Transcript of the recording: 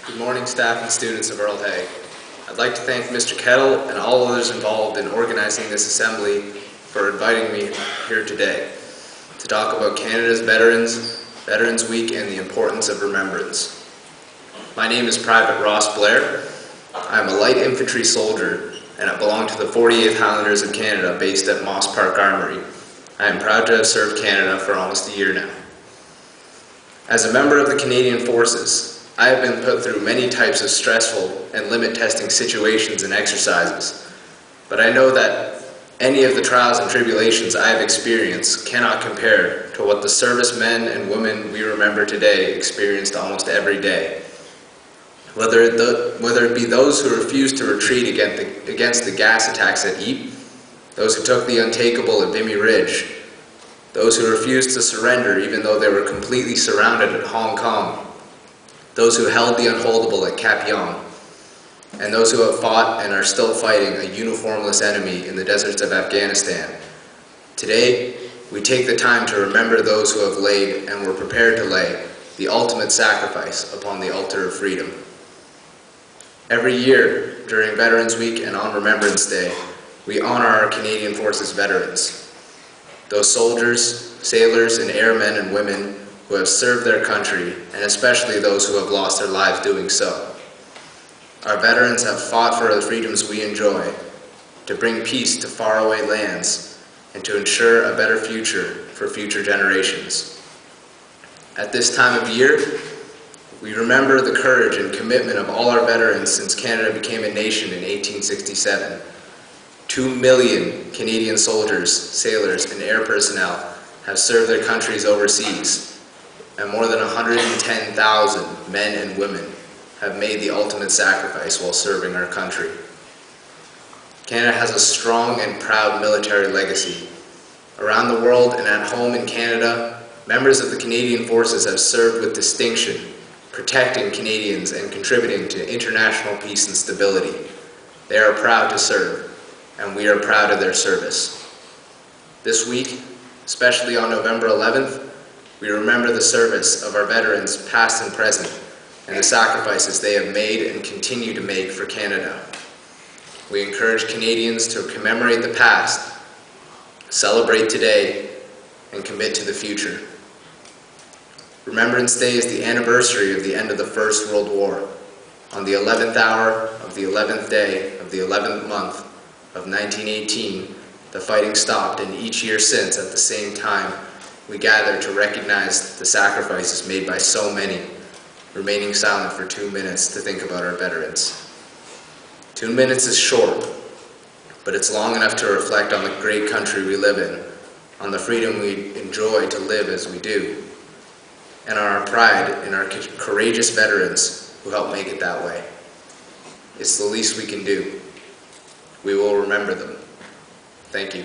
Good morning, staff and students of Earl Haig. I'd like to thank Mr. Kettle and all others involved in organizing this assembly for inviting me here today to talk about Canada's Veterans Week, and the importance of remembrance. My name is Private Ross Blair. I am a light infantry soldier and I belong to the 48th Highlanders of Canada based at Moss Park Armory. I am proud to have served Canada for almost a year now. As a member of the Canadian Forces, I have been put through many types of stressful and limit-testing situations and exercises, but I know that any of the trials and tribulations I have experienced cannot compare to what the servicemen and women we remember today experienced almost every day. Whether it be those who refused to retreat against the gas attacks at Ypres, those who took the untakeable at Vimy Ridge, those who refused to surrender even though they were completely surrounded at Hong Kong, those who held the unholdable at Capion, and those who have fought and are still fighting a uniformless enemy in the deserts of Afghanistan. Today, we take the time to remember those who have laid and were prepared to lay the ultimate sacrifice upon the altar of freedom. Every year, during Veterans Week and on Remembrance Day, we honor our Canadian Forces veterans, those soldiers, sailors, and airmen and women who have served their country, and especially those who have lost their lives doing so. Our veterans have fought for the freedoms we enjoy, to bring peace to faraway lands, and to ensure a better future for future generations. At this time of year, we remember the courage and commitment of all our veterans since Canada became a nation in 1867. 2 million Canadian soldiers, sailors, and air personnel have served their countries overseas, and more than 110,000 men and women have made the ultimate sacrifice while serving our country. Canada has a strong and proud military legacy. Around the world and at home in Canada, members of the Canadian Forces have served with distinction, protecting Canadians and contributing to international peace and stability. They are proud to serve, and we are proud of their service. This week, especially on November 11th, we remember the service of our veterans past and present and the sacrifices they have made and continue to make for Canada. We encourage Canadians to commemorate the past, celebrate today, and commit to the future. Remembrance Day is the anniversary of the end of the First World War. On the 11th hour of the 11th day of the 11th month of 1918, the fighting stopped, and each year since, at the same time, we gather to recognize the sacrifices made by so many, remaining silent for 2 minutes to think about our veterans. 2 minutes is short, but it's long enough to reflect on the great country we live in, on the freedom we enjoy to live as we do, and on our pride in our courageous veterans who help make it that way. It's the least we can do. We will remember them. Thank you.